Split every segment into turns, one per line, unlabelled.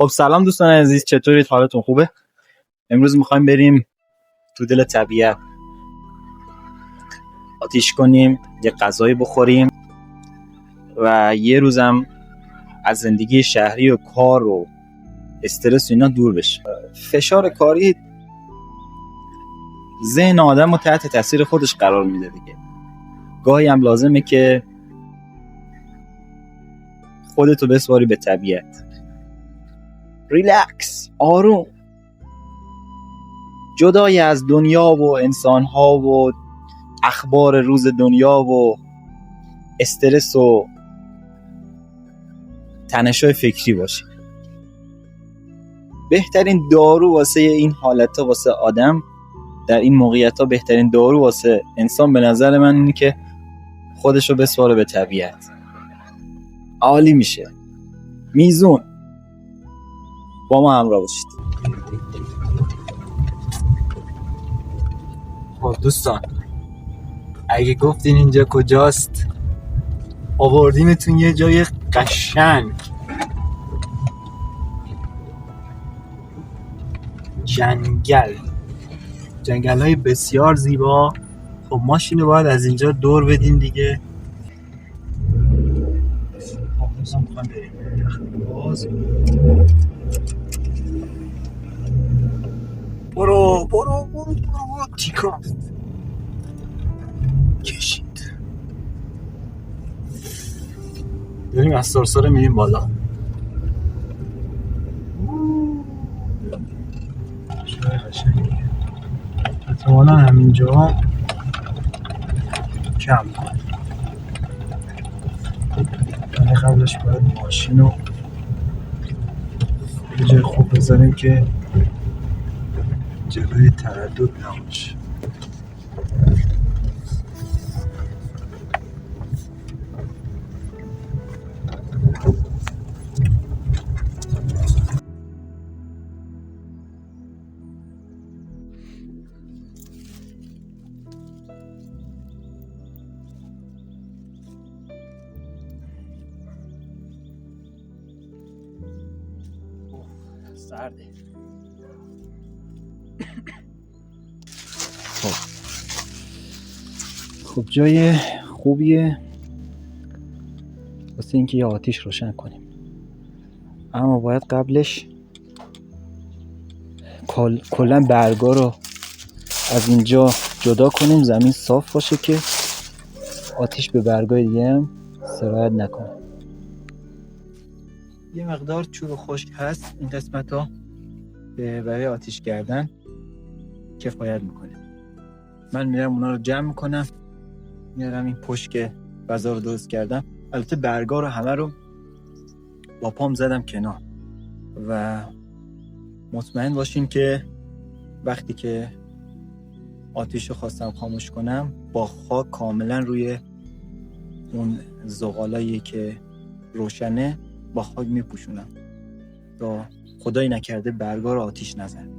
خب سلام دوستان عزیز، چطورید؟ حالتون خوبه؟ امروز میخوایم بریم تو دل طبیعت، آتیش کنیم، یه غذایی بخوریم و یه روزم از زندگی شهری و کار و استرس و اینا دور بشه. فشار کاری ذهن آدم رو تحت تاثیر خودش قرار میده دیگه. گاهی هم لازمه که خودتو بسپاری به طبیعت، ریلکس، آروم، جدای از دنیا و انسان‌ها و اخبار روز دنیا و استرس و تنش‌های فکری باشی. بهترین دارو واسه این حالتا، واسه آدم در این موقعیت‌ها، بهترین دارو واسه انسان به نظر من اینه که خودشو بسپاره به طبیعت. عالی میشه. میزون با ما همراه باشید. خب دوستان، اگه گفتین اینجا کجاست، آوردیمتون یه جای قشنگ، جنگل های بسیار زیبا. خب ماشینو باید از اینجا دور بدین دیگه. خب میخوام بریم باز. برو تیکاست کشید. داریم از سرسره میریم بالا. احتمالا همینجا کم کنیم. قبلش باید ماشین رو یه جای خوب بذاریم که جلوی تردد نباشه. سرده. خب جای خوبیه واسه اینکه یه آتیش روشن کنیم، اما باید قبلش کلا برگا رو از اینجا جدا کنیم، زمین صاف باشه که آتیش به برگای دیگه هم سرایت نکنه. یه مقدار چوب خشک هست این قسمت ها، برای آتیش کردن کفایت میکنه. من میرم اونا رو جمع میکنم، میارم این پشت که فضا رو درست کردم. البته برگا رو همه رو با پام زدم کنار و مطمئن باشین که وقتی که آتیش رو خواستم خاموش کنم، با خاک کاملا روی اون زغالایی که روشنه با خاک میپوشونم تا خدایی نکرده برگا رو آتیش نزنه.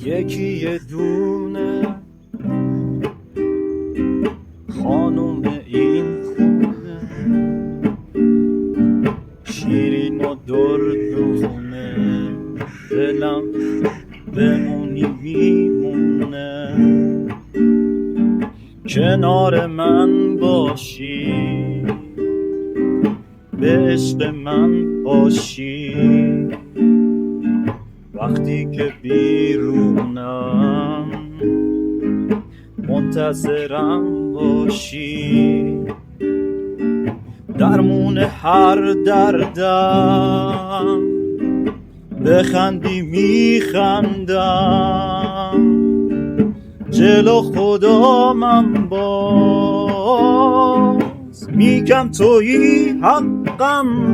یکی یه دونه خانم این خونه، شیرین و دردونه، دلم بمونی میمونه، کنار من باشی، به عشق من باشی، وقتی که بیرونم منتظرم باشی، درمون هر دردم بخندی میخندم، جلو خدا من باز میگم تویی حقم.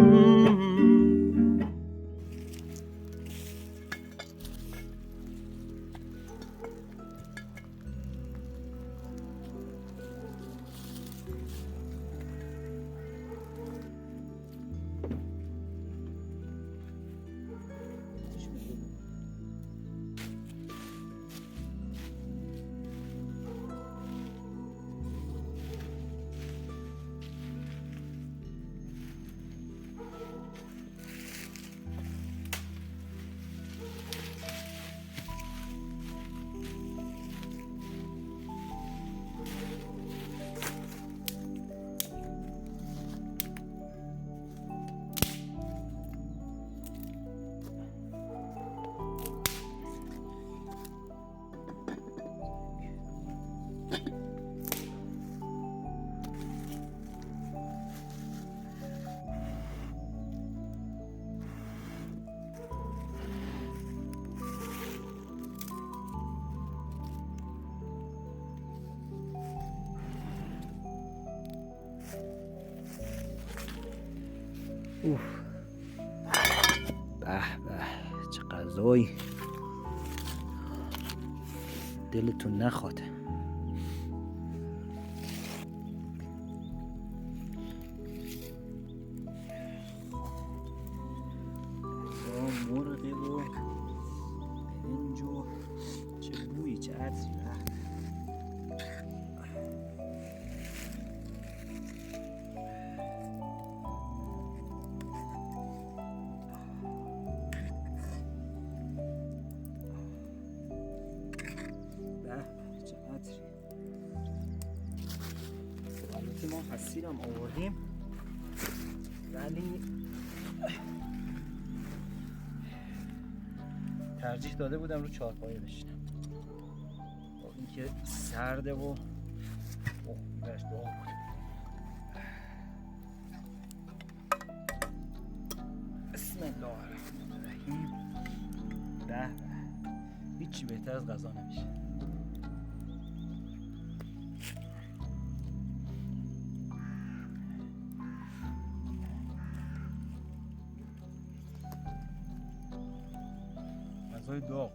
اوف، به به چه غذایی، دلتون نخواد. مرغ و برنج و چه بویی، چه عطری. البته ما حسیرم آوردیم، ولی ترجیح داده بودم رو چهارپایه بشینم، با اینکه سرده و برش دعا بود. بسم الله الرحمن الرحیم. به هیچی بهتر از غذا نمیشه. غذای داغ.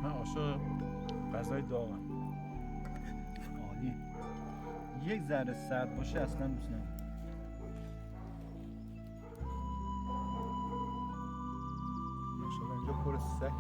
من عاشق غذای داغم. عالی. یک ذره سرد باشه اصلا دوست ندارم. ماشاءالله اینجا پر سگ.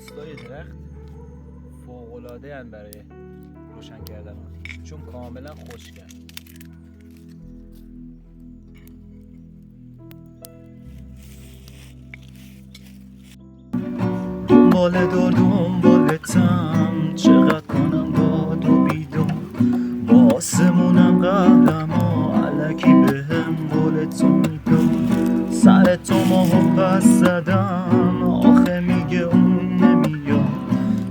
غصلای درخت فوق‌العاده ان برای روشن کردن آتیش، چون کاملا خشکن. دنبال دنبالتم، چقدر کنم با دو بیدون، با آسمونم قهرما، علکی به هم قولتو میدون. سر تو ماهو پس زدم، آخه میگه اون نمیاد،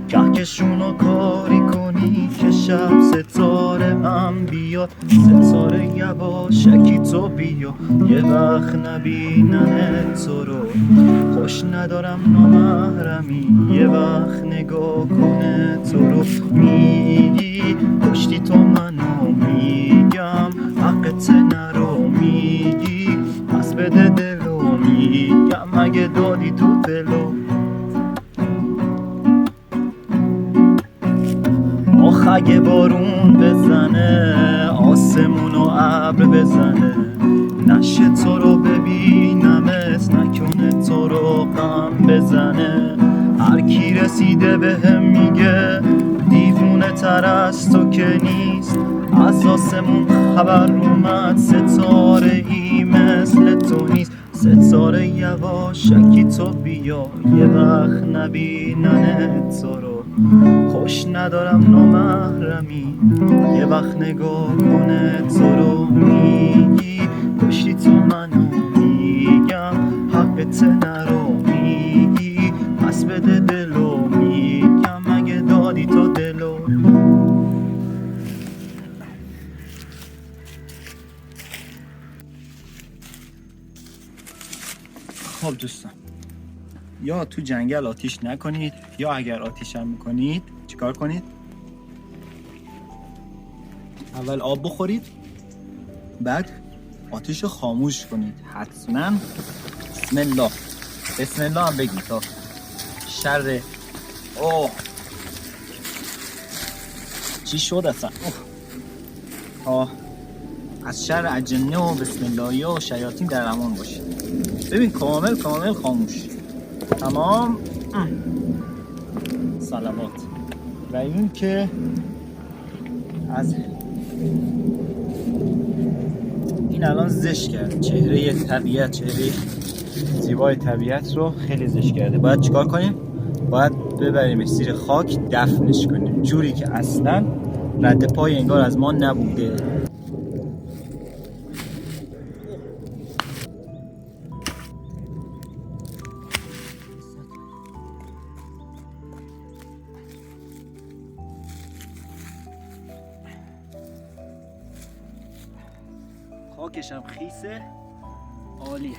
کهکشونو کاری کنی که شب ستاره هم بیاد. ستاره یواشکی تو بیا، یه وقت نبینن تو رو، خوش ندارم نامحرمی، یه وقت نگاه کنه تو رو. میگی کشتی تو منو، میگم حقت نرو، میگی پس بده دلو، میگم مگه دادی تو دلو. آخ اگه بارون بزنه، آسمون و ابر بزنه، نشه تو رو ببینمت، نکنه تو رو غم بزنه. هر کی رسیده بهم میگه دیوونه تر از تو که نیست، از آسمون خبر اومد ستاره ای مثل تو نیست. ستاره یواشکی تو بیا، یه وقت نبینن تو رو، خوش ندارم نامحرمی، یه وقت نگاه کنه تو رو. میگی کشتی تو منو، میگم حقت نرو، میگی پس بده دلو، میگم مگه دادی تو دلو. خب دوستان، یا تو جنگل آتیش نکنید، یا اگر آتیش هم میکنید چیکار کنید؟ اول آب بخورید، بعد آتیش رو خاموش کنید حتما. بسم الله، بسم الله هم بگید تا شر چی شد اصلا، تا از شر اجنه و بسم الله و شیاطین در امان باشید. ببین کامل خاموش، تمام. سلامات. و این که از این الان زشت کرد چهره طبیعت، چهره زیبای طبیعت رو خیلی زشت کرده. باید چیکار کنیم؟ باید ببریمش زیر خاک دفنش کنیم، جوری که اصلا رد پای انگار از ما نبوده. خاکشم خیسه، عالیه.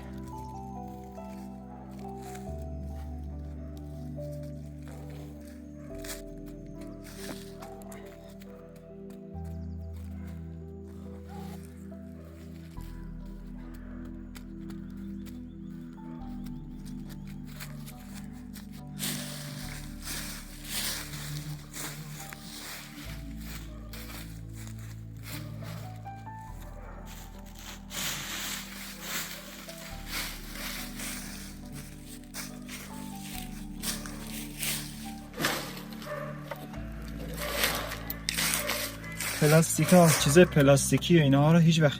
پلاستیکا، چیز پلاستیکی و اینها رو هیچ وقت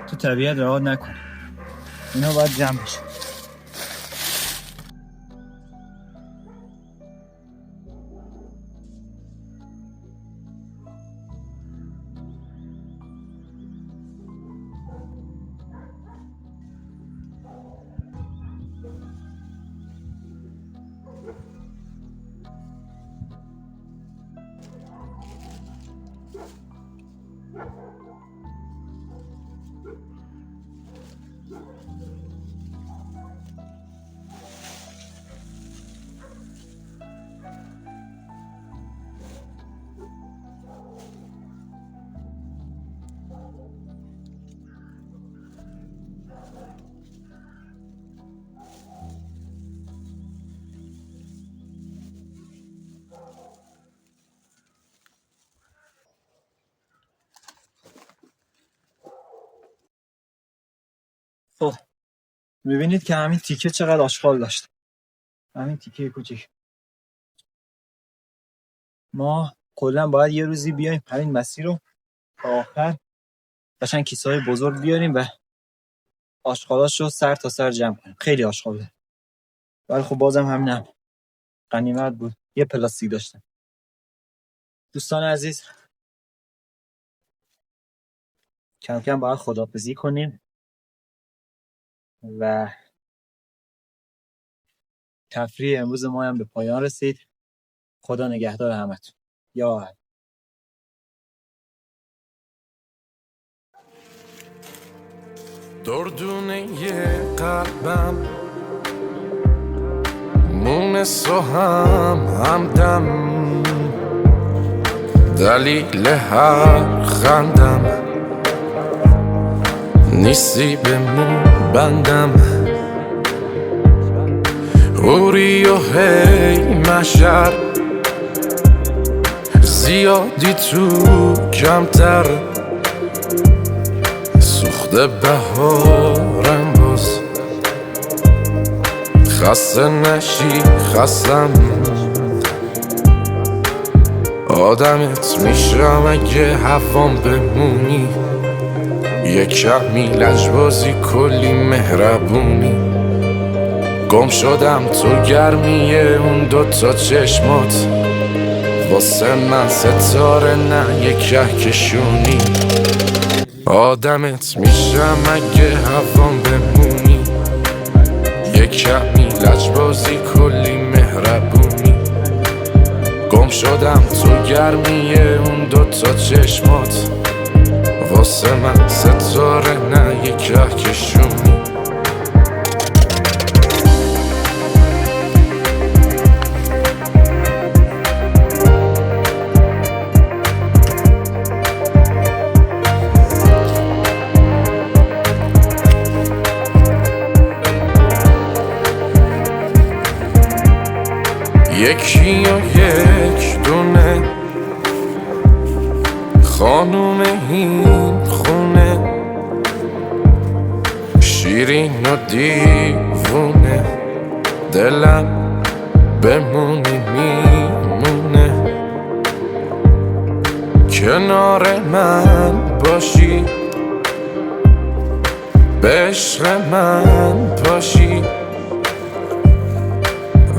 تو طبیعت رها نکن، اینا باید جمع بشه. خب میبینید که همین تیکه چقدر آشغال داشت، همین تیکه کوچیک. ما کلا باید یه روزی بیایم همین مسیر رو تا آخر قشنگ کیسه‌های بزرگ بیاریم و آشغالاش رو سر تا سر جمع کنیم. خیلی آشغاله، ولی خب بازم همینم غنیمت بود یه پلاستیک داشتم. دوستان عزیز، کم کم باید خداحافظی کنیم و تفریح امروز ما هم به پایان رسید. خدا نگهدار همتون. یا الله.
دردونه قلبم مونس و همدم، دلیل هر خندم نیستی به مون بندم. اوری و هی مشر زیادی تو کمتر، سوخته بهارم باز خسته نشی خستم. آدمت میشم اگه هوام بمونی، یه کمی لجبازی کلی مهربونی. گم شدم تو گرمیه اون دوتا چشمات، واسه من ستاره نه یه کهکشونی. آدمت میشم اگه هوام بمونی، یه کمی لجبازی کلی مهربونی. گم شدم تو گرمیه اون دوتا چشمات، واسه من ستاره نه یه کهکشونی. یکی و یک دونه خانوم این خونه، شیرین و دیوونه، دلم بمونی میمونه. کنار من باشی، به عشق من باشی،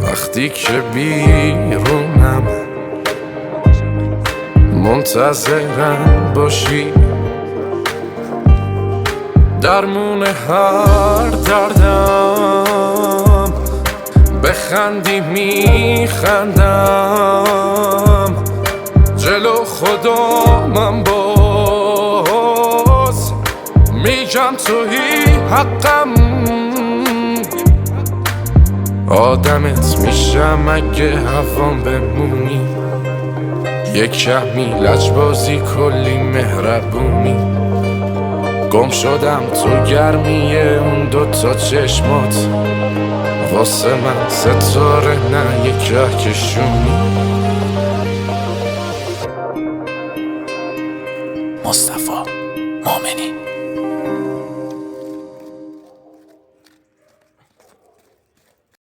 وقتی که بیرونم منتظرم باشی. درمون هر دردم بخندی میخندم، جلو خدا من باز میگم تویی حقم. آدمت میشم اگه هوام بمونی، یه کمی لجبازی کلی مهربونی. گم شدم تو گرمیه اون دوتا چشمات، واسه من ستاره نه یه کهکشونی.
مصطفی مومنی.